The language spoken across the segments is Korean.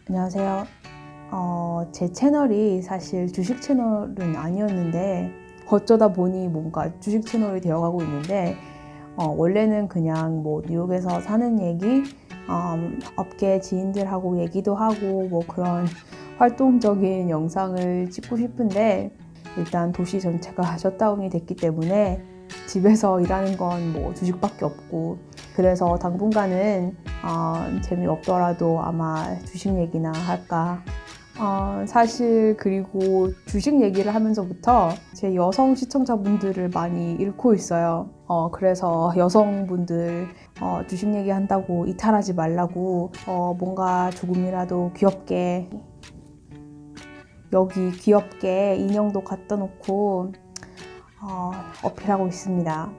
안녕하세요. 제 채널이 사실 주식 채널은 아니었는데 어쩌다 보니 뭔가 주식 채널이 되어가고 있는데 원래는 그냥 뭐 뉴욕에서 사는 얘기, 업계 지인들하고 얘기도 하고 뭐 그런 활동적인 영상을 찍고 싶은데 일단 도시 전체가 셧다운이 됐기 때문에 집에서 일하는 건 뭐 주식밖에 없고 그래서 당분간은 재미없더라도 아마 주식 얘기나 할까. 사실 그리고 주식 얘기를 하면서부터 제 여성 시청자분들을 많이 잃고 있어요. 그래서 여성분들 주식 얘기한다고 이탈하지 말라고 뭔가 조금이라도 귀엽게 여기 귀엽게 인형도 갖다 놓고 어필하고 있습니다.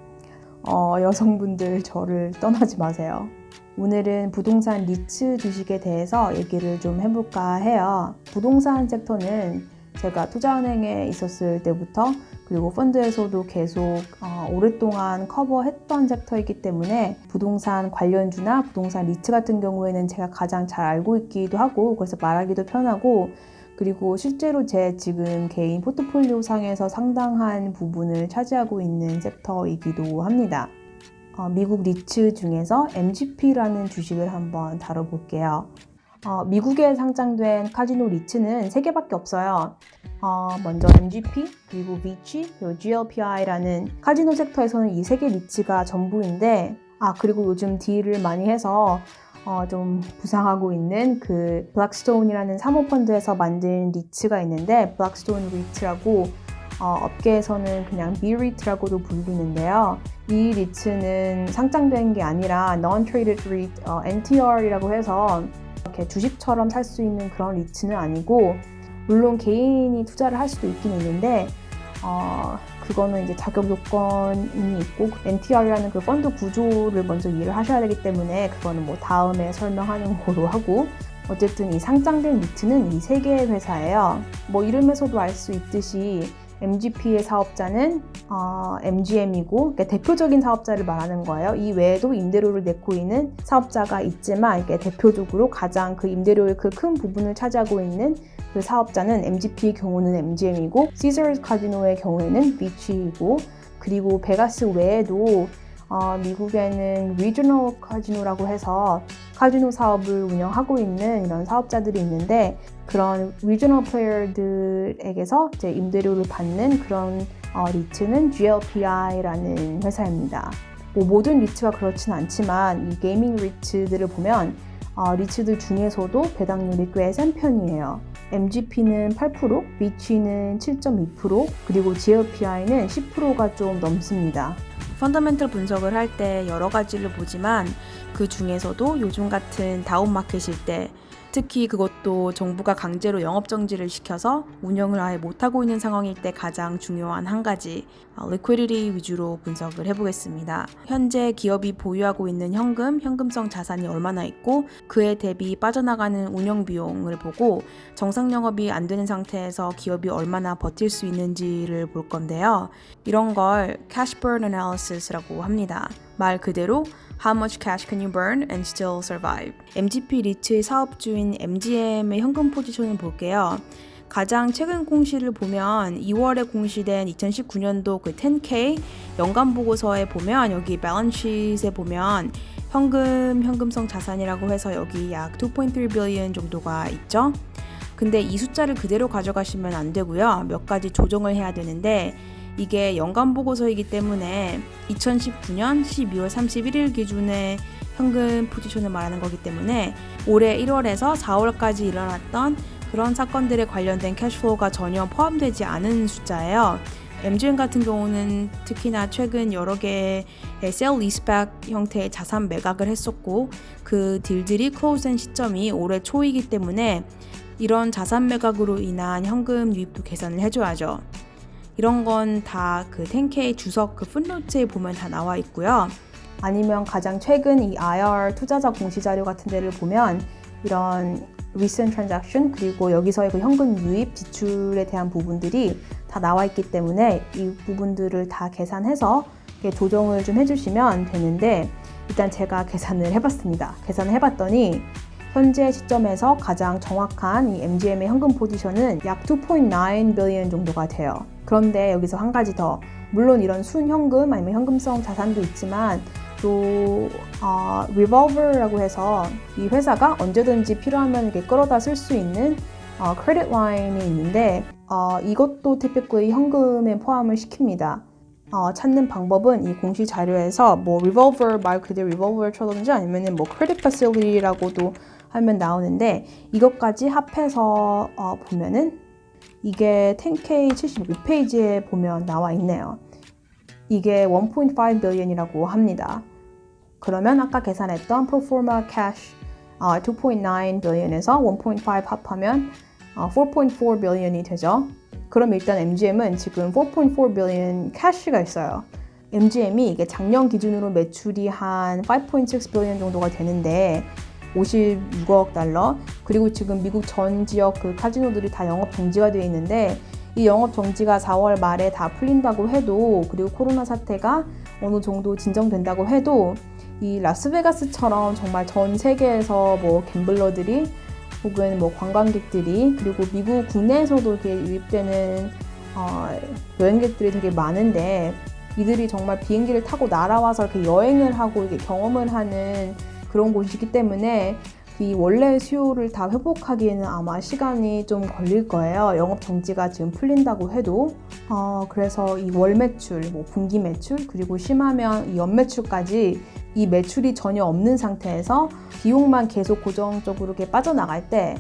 여성분들 저를 떠나지 마세요. 오늘은 부동산 리츠 주식에 대해서 얘기를 좀 해볼까 해요. 부동산 섹터는 제가 투자은행에 있었을 때부터 그리고 펀드에서도 계속 오랫동안 커버했던 섹터이기 때문에 부동산 관련주나 부동산 리츠 같은 경우에는 제가 가장 잘 알고 있기도 하고 그래서 말하기도 편하고 그리고 실제로 제 지금 개인 포트폴리오 상에서 상당한 부분을 차지하고 있는 섹터이기도 합니다. 미국 리츠 중에서 MGP라는 주식을 한번 다뤄볼게요. 미국에 상장된 카지노 리츠는 3개밖에 없어요. 먼저 MGP, 그리고 VICI, 그리고 GLPI라는 카지노 섹터에서는 이 3개 리츠가 전부인데 그리고 요즘 딜을 많이 해서 좀 부상하고 있는 그 블랙스톤이라는 사모펀드에서 만든 리츠가 있는데 블랙스톤 리츠라고 업계에서는 그냥 B-REIT라고도 부르는데요. 이 리츠는 상장된 게 아니라 Non-Traded REIT, NTR이라고 해서 이렇게 주식처럼 살 수 있는 그런 리츠는 아니고 물론 개인이 투자를 할 수도 있긴 있는데 그거는 이제 자격 요건이 있고 NTR이라는 그 펀드 구조를 먼저 이해를 하셔야 되기 때문에 그거는 뭐 다음에 설명하는 거로 하고 어쨌든 이 상장된 리츠는 이 3개의 회사예요. 뭐 이름에서도 알 수 있듯이 MGP의 사업자는 MGM이고 그러니까 대표적인 사업자를 말하는 거예요. 이 외에도 임대료를 내고 있는 사업자가 있지만 이게 대표적으로 가장 그 임대료의 그 큰 부분을 차지하고 있는 그 사업자는 MGP의 경우는 MGM이고 시저스 카지노의 경우에는 비치이고 그리고 베가스 외에도 미국에는 리저널 카지노라고 해서 카지노 사업을 운영하고 있는 이런 사업자들이 있는데 그런 리저널 플레이어들에게서 이제 임대료를 받는 그런 리츠는 GLPI라는 회사입니다. 뭐 모든 리츠가 그렇진 않지만 이 게이밍 리츠들을 보면 리츠들 중에서도 배당률이 꽤 센 편이에요. MGP는 8%, VICI는 7.2%, 그리고 GLPI는 10%가 좀 넘습니다. 펀더멘털 분석을 할 때 여러 가지를 보지만 그 중에서도 요즘 같은 다운마켓일 때 특히 그것도 정부가 강제로 영업정지를 시켜서 운영을 아예 못하고 있는 상황일 때 가장 중요한 한 가지 liquidity 위주로 분석을 해보겠습니다. 현재 기업이 보유하고 있는 현금성 자산이 얼마나 있고 그에 대비 빠져나가는 운영 비용을 보고 정상 영업이 안 되는 상태에서 기업이 얼마나 버틸 수 있는지를 볼 건데요. 이런 걸 cash burn analysis라고 합니다. 말 그대로 How much cash can you burn and still survive? MGP 리츠의 사업주인 MGM의 현금 포지션을 볼게요. 가장 최근 공시를 보면 2월에 공시된 2019년도 그 10K 연간 보고서에 보면 여기 밸런스시트에 보면 현금성 자산이라고 해서 여기 약 2.3 billion 정도가 있죠. 근데 이 숫자를 그대로 가져가시면 안 되고요. 몇 가지 조정을 해야 되는데 이게 연간 보고서이기 때문에 2019년 12월 31일 기준의 현금 포지션을 말하는 거기 때문에 올해 1월에서 4월까지 일어났던 그런 사건들에 관련된 캐시플로우가 전혀 포함되지 않은 숫자예요. MGM 같은 경우는 특히나 최근 여러 개의 셀 리스백 형태의 자산 매각을 했었고 그 딜들이 클로즈된 시점이 올해 초이기 때문에 이런 자산 매각으로 인한 현금 유입도 계산을 해줘야죠. 이런 건 다 그 10K 주석 그 풋노트에 보면 다 나와 있고요. 아니면 가장 최근 이 IR 투자자 공시자료 같은 데를 보면 이런 recent transaction 그리고 여기서의 그 현금 유입 지출에 대한 부분들이 다 나와 있기 때문에 이 부분들을 다 계산해서 조정을 좀 해주시면 되는데 일단 제가 계산을 해봤습니다. 계산을 해봤더니 현재 시점에서 가장 정확한 이 MGM의 현금 포지션은 약 2.9 빌리언 정도가 돼요. 그런데 여기서 한 가지 더, 물론 이런 순현금 아니면 현금성 자산도 있지만 또 리볼버라고 해서 이 회사가 언제든지 필요하면 이렇게 끌어다 쓸 수 있는 크레딧 라인이 있는데 이것도 typically 현금에 포함을 시킵니다. 찾는 방법은 이 공시 자료에서 뭐 리볼버 말 그대로 리볼버를 쳐든지 아니면은 뭐 크레딧 패실리티라고도 하면 나오는데 이것까지 합해서 보면은 이게 10K 75페이지에 보면 나와 있네요. 이게 1.5 빌리언이라고 합니다. 그러면 아까 계산했던 프로포마 캐시 2.9 빌리언에서 1.5 합하면 4.4 빌리언이 되죠. 그럼 일단 MGM은 지금 4.4 빌리언 캐시가 있어요. MGM이 이게 작년 기준으로 매출이 한 5.6 빌리언 정도가 되는데 56억 달러, 그리고 지금 미국 전 지역 그 카지노들이 다 영업 정지가 되어 있는데 이 영업 정지가 4월 말에 다 풀린다고 해도, 그리고 코로나 사태가 어느 정도 진정된다고 해도 이 라스베가스처럼 정말 전 세계에서 뭐 갬블러들이 혹은 뭐 관광객들이, 그리고 미국 국내에서도 이렇게 유입되는 여행객들이 되게 많은데 이들이 정말 비행기를 타고 날아와서 이렇게 여행을 하고 이렇게 경험을 하는 그런 곳이기 때문에 이 원래 수요를 다 회복하기에는 아마 시간이 좀 걸릴 거예요. 영업 정지가 지금 풀린다고 해도. 그래서 이 월 매출, 뭐 분기 매출, 그리고 심하면 이 연 매출까지 이 매출이 전혀 없는 상태에서 비용만 계속 고정적으로 이렇게 빠져나갈 때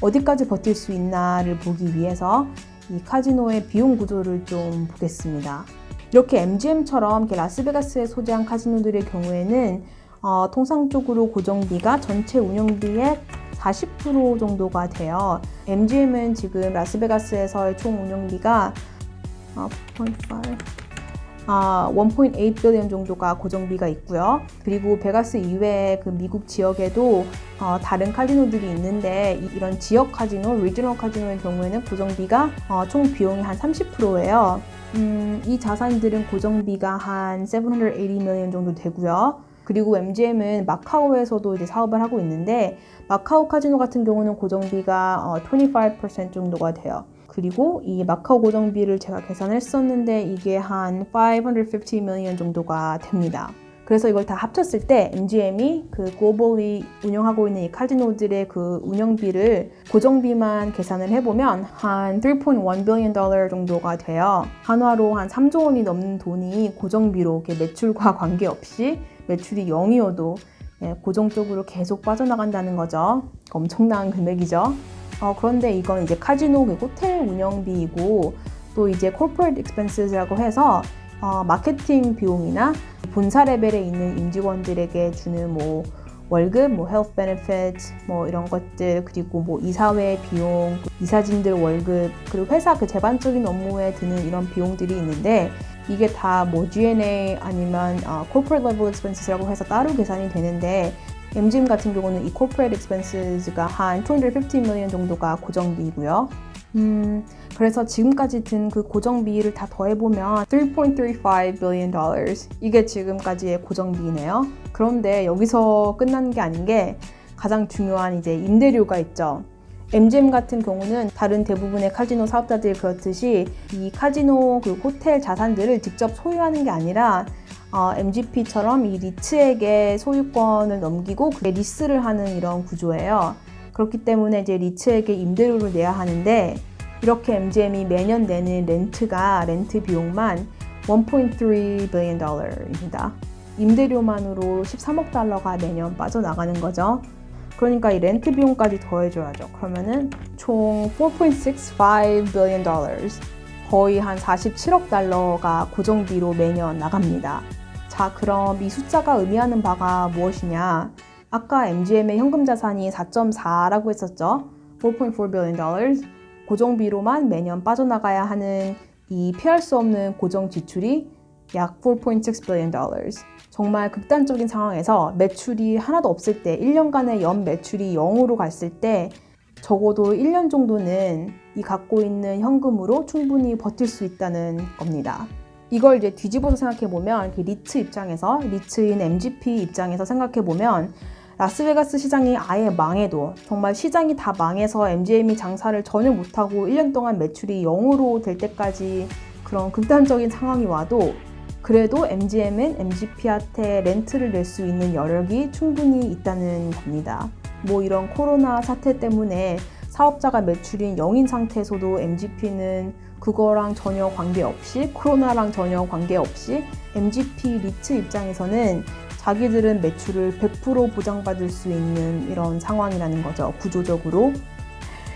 어디까지 버틸 수 있나를 보기 위해서 이 카지노의 비용 구조를 좀 보겠습니다. 이렇게 MGM처럼 이렇게 라스베가스에 소재한 카지노들의 경우에는 통상적으로 고정비가 전체 운영비의 40% 정도가 돼요. MGM은 지금 라스베가스에서의 총 운영비가 1.8 빌리언 정도가 고정비가 있고요. 그리고 베가스 이외의 그 미국 지역에도 다른 카지노들이 있는데 이런 지역 카지노, 리지널 카지노의 경우에는 고정비가 총 비용이 한 30%예요. 이 자산들은 고정비가 한 780 million 정도 되고요. 그리고 MGM은 마카오에서도 이제 사업을 하고 있는데 마카오 카지노 같은 경우는 고정비가 25% 정도가 돼요. 그리고 이 마카오 고정비를 제가 계산했었는데 이게 한 550 million 정도가 됩니다. 그래서 이걸 다 합쳤을 때 MGM이 그 글로벌리 운영하고 있는 이 카지노들의 그 운영비를 고정비만 계산을 해보면 한 3.1 billion 달러 정도가 돼요. 한화로 한 3조 원이 넘는 돈이 고정비로 이렇게 매출과 관계없이 매출이 0이어도 고정적으로 계속 빠져나간다는 거죠. 엄청난 금액이죠. 그런데 이건 이제 카지노, 호텔 운영비이고 또 이제 corporate expenses라고 해서 마케팅 비용이나 본사 레벨에 있는 임직원들에게 주는 뭐 월급, 뭐 health benefits, 뭐 이런 것들, 그리고 뭐 이사회 비용, 이사진들 월급, 그리고 회사 그 제반적인 업무에 드는 이런 비용들이 있는데 이게 다 뭐 G&A 아니면 corporate level expenses라고 해서 따로 계산이 되는데 MGM 같은 경우는 이 corporate expenses가 한 250 million 정도가 고정비이고요. 그래서 지금까지 든 그 고정비를 다 더해보면 3.35 billion dollars, 이게 지금까지의 고정비네요. 그런데 여기서 끝나는 게 아닌 게 가장 중요한 이제 임대료가 있죠. MGM 같은 경우는 다른 대부분의 카지노 사업자들이 그렇듯이 이 카지노 그 호텔 자산들을 직접 소유하는 게 아니라 MGP처럼 이 리츠에게 소유권을 넘기고 리스를 하는 이런 구조예요. 그렇기 때문에 이제 리츠에게 임대료를 내야 하는데 이렇게 MGM이 매년 내는 렌트 비용만 1.3 billion 달러입니다. 임대료만으로 13억 달러가 매년 빠져나가는 거죠. 그러니까 이 렌트 비용까지 더해줘야죠. 그러면은 총 4.65 billion dollars, 거의 한 47억 달러가 고정비로 매년 나갑니다. 자, 그럼 이 숫자가 의미하는 바가 무엇이냐? 아까 MGM의 현금 자산이 4.4라고 했었죠. 4.4 billion dollars. 고정비로만 매년 빠져나가야 하는 이 피할 수 없는 고정 지출이 약 4.6 billion dollars. 정말 극단적인 상황에서 매출이 하나도 없을 때, 1년간의 연 매출이 0으로 갔을 때 적어도 1년 정도는 이 갖고 있는 현금으로 충분히 버틸 수 있다는 겁니다. 이걸 이제 뒤집어서 생각해보면 리츠 입장에서, 리츠인 MGP 입장에서 생각해보면 라스베가스 시장이 아예 망해도 정말 시장이 다 망해서 MGM이 장사를 전혀 못하고 1년 동안 매출이 0으로 될 때까지 그런 극단적인 상황이 와도 그래도 MGM은 MGP한테 렌트를 낼 수 있는 여력이 충분히 있다는 겁니다. 뭐 이런 코로나 사태 때문에 사업자가 매출이 0인 상태에서도 MGP는 그거랑 전혀 관계없이 코로나랑 전혀 관계없이 MGP 리츠 입장에서는 자기들은 매출을 100% 보장받을 수 있는 이런 상황이라는 거죠, 구조적으로.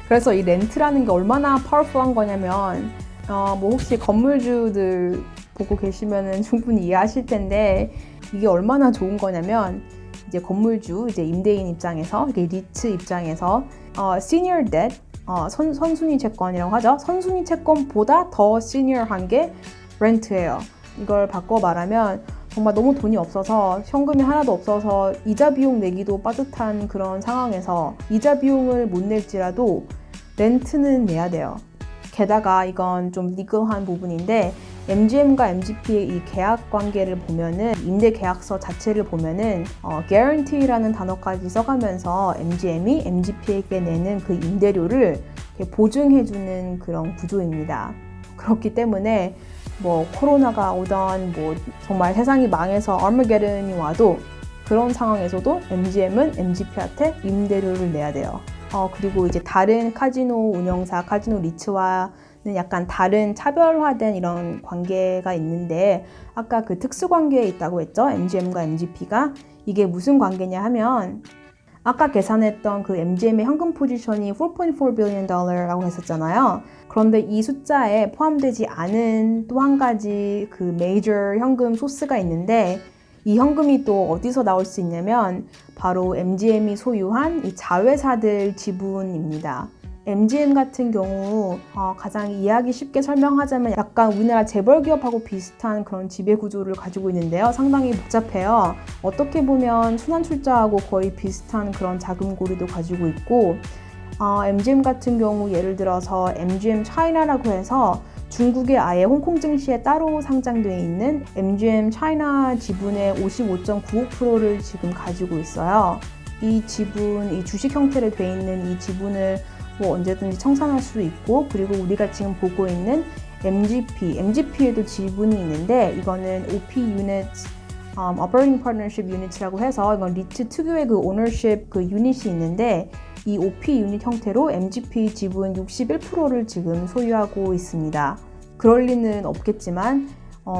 그래서 이 렌트라는 게 얼마나 파워풀한 거냐면 뭐 혹시 건물주들 보고 계시면은 충분히 이해하실 텐데 이게 얼마나 좋은 거냐면 이제 건물주, 이제 임대인 입장에서, 리츠 입장에서 senior debt, 선순위 채권이라고 하죠. 선순위 채권보다 더 시니어한 게 렌트예요. 이걸 바꿔 말하면 정말 너무 돈이 없어서 현금이 하나도 없어서 이자 비용 내기도 빠듯한 그런 상황에서 이자 비용을 못 낼지라도 렌트는 내야 돼요. 게다가 이건 좀 리글한 부분인데 MGM과 MGP의 이 계약 관계를 보면은 임대 계약서 자체를 보면은 guarantee라는 단어까지 써가면서 MGM이 MGP에게 내는 그 임대료를 보증해주는 그런 구조입니다. 그렇기 때문에 뭐 코로나가 오던 뭐 정말 세상이 망해서 아르마게돈이 와도 그런 상황에서도 MGM은 MGP한테 임대료를 내야 돼요. 그리고 이제 다른 카지노 운영사, 카지노 리츠와는 약간 다른 차별화된 이런 관계가 있는데 아까 그 특수관계에 있다고 했죠? MGM과 MGP가. 이게 무슨 관계냐 하면 아까 계산했던 그 MGM의 현금 포지션이 $4.4 billion라고 했었잖아요. 그런데 이 숫자에 포함되지 않은 또 한 가지 그 메이저 현금 소스가 있는데 이 현금이 또 어디서 나올 수 있냐면 바로 MGM이 소유한 이 자회사들 지분입니다. MGM 같은 경우 가장 이해하기 쉽게 설명하자면 약간 우리나라 재벌기업하고 비슷한 그런 지배구조를 가지고 있는데요. 상당히 복잡해요. 어떻게 보면 순환출자하고 거의 비슷한 그런 자금고리도 가지고 있고 MGM 같은 경우 예를 들어서 MGM 차이나라고 해서 중국의 아예 홍콩 증시에 따로 상장되어 있는 MGM 차이나 지분의 55.95%를 지금 가지고 있어요. 이 지분, 이 주식 형태로 되어 있는 이 지분을 뭐 언제든지 청산할 수도 있고 그리고 우리가 지금 보고 있는 MGP에도 지분이 있는데 이거는 OP Units, Operating Partnership Units라고 해서 이건 리츠 특유의 그 Ownership 그 유닛이 있는데 이 OP 유닛 형태로 MGP 지분 61%를 지금 소유하고 있습니다. 그럴 리는 없겠지만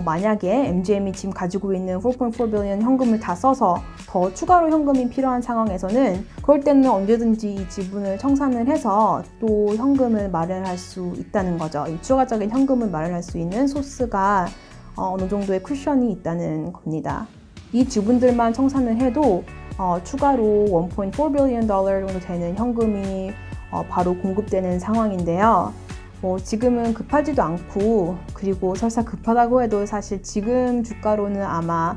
만약에 MGM이 지금 가지고 있는 4.4 billion 현금을 다 써서 더 추가로 현금이 필요한 상황에서는 그럴 때는 언제든지 이 지분을 청산을 해서 또 현금을 마련할 수 있다는 거죠. 이 추가적인 현금을 마련할 수 있는 소스가 어느 정도의 쿠션이 있다는 겁니다. 이 지분들만 청산을 해도 추가로 1.4 billion 정도 되는 현금이 바로 공급되는 상황인데요. 지금은 급하지도 않고 그리고 설사 급하다고 해도 사실 지금 주가로는 아마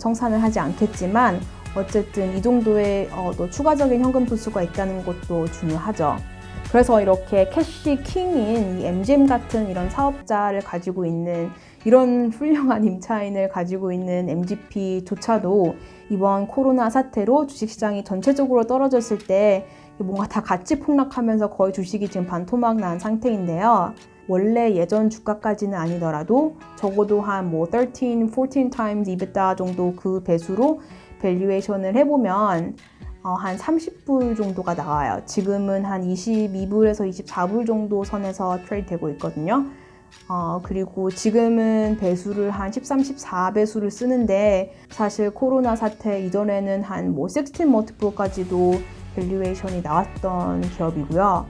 청산을 하지 않겠지만 어쨌든 이 정도의 또 추가적인 현금 소스가 있다는 것도 중요하죠. 그래서 이렇게 캐시 킹인 이 MGM 같은 이런 사업자를 가지고 있는 이런 훌륭한 임차인을 가지고 있는 MGP조차도 이번 코로나 사태로 주식시장이 전체적으로 떨어졌을 때 뭔가 다 같이 폭락하면서 거의 주식이 지금 반토막 난 상태인데요. 원래 예전 주가까지는 아니더라도 적어도 한 13, 14 times EBITDA 정도 그 배수로 밸류에이션을 해보면 한 30불 정도가 나와요. 지금은 한 22불에서 24불 정도 선에서 트레이드 되고 있거든요. 그리고 지금은 배수를 한 13, 14배수를 쓰는데 사실 코로나 사태 이전에는 한 16 멀티플까지도 밸류에이션이 나왔던 기업이고요.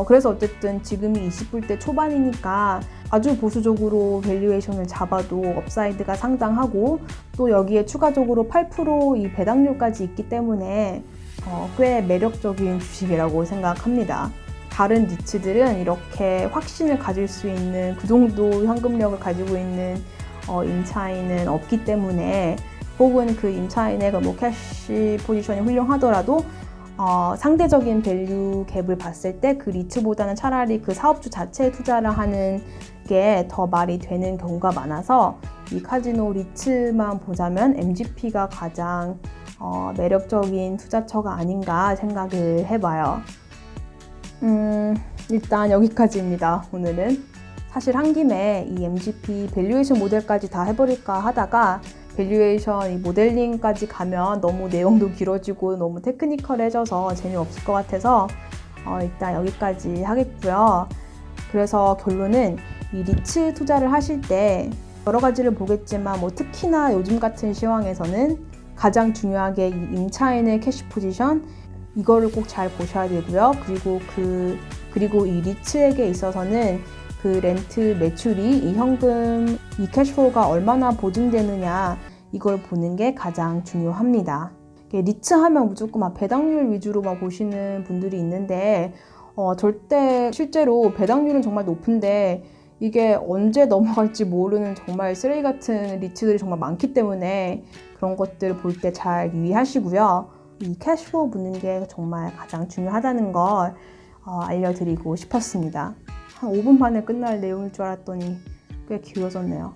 그래서 어쨌든 지금이 20불대 초반이니까 아주 보수적으로 밸류에이션을 잡아도 업사이드가 상당하고 또 여기에 추가적으로 8% 이 배당률까지 있기 때문에 꽤 매력적인 주식이라고 생각합니다. 다른 니츠들은 이렇게 확신을 가질 수 있는 그 정도 현금력을 가지고 있는 임차인은 없기 때문에 혹은 그 임차인의 뭐 캐시 포지션이 훌륭하더라도 상대적인 밸류 갭을 봤을 때 그 리츠보다는 차라리 그 사업주 자체에 투자를 하는 게 더 말이 되는 경우가 많아서 이 카지노 리츠만 보자면 MGP가 가장 매력적인 투자처가 아닌가 생각을 해봐요. 일단 여기까지입니다. 오늘은 사실 한 김에 이 MGP 밸류에이션 모델까지 다 해버릴까 하다가 밸류에이션 이 모델링까지 가면 너무 내용도 길어지고 너무 테크니컬해져서 재미없을 것 같아서 일단 여기까지 하겠고요. 그래서 결론은 이 리츠 투자를 하실 때 여러 가지를 보겠지만 특히나 요즘 같은 시황에서는 가장 중요하게 이 임차인의 캐시 포지션 이거를 꼭 잘 보셔야 되고요. 그리고 이 리츠에게 있어서는 그 렌트 매출이 이 현금 이 캐시플로우가 얼마나 보증되느냐 이걸 보는 게 가장 중요합니다. 리츠 하면 무조건 배당률 위주로 보시는 분들이 있는데 절대 실제로 배당률은 정말 높은데 이게 언제 넘어갈지 모르는 정말 쓰레기 같은 리츠들이 정말 많기 때문에 그런 것들 볼 때 잘 유의하시고요. 이 캐시플로우 보는 게 정말 가장 중요하다는 걸 알려드리고 싶었습니다. 한 5분 만에 끝날 내용일 줄 알았더니 꽤 길어졌네요.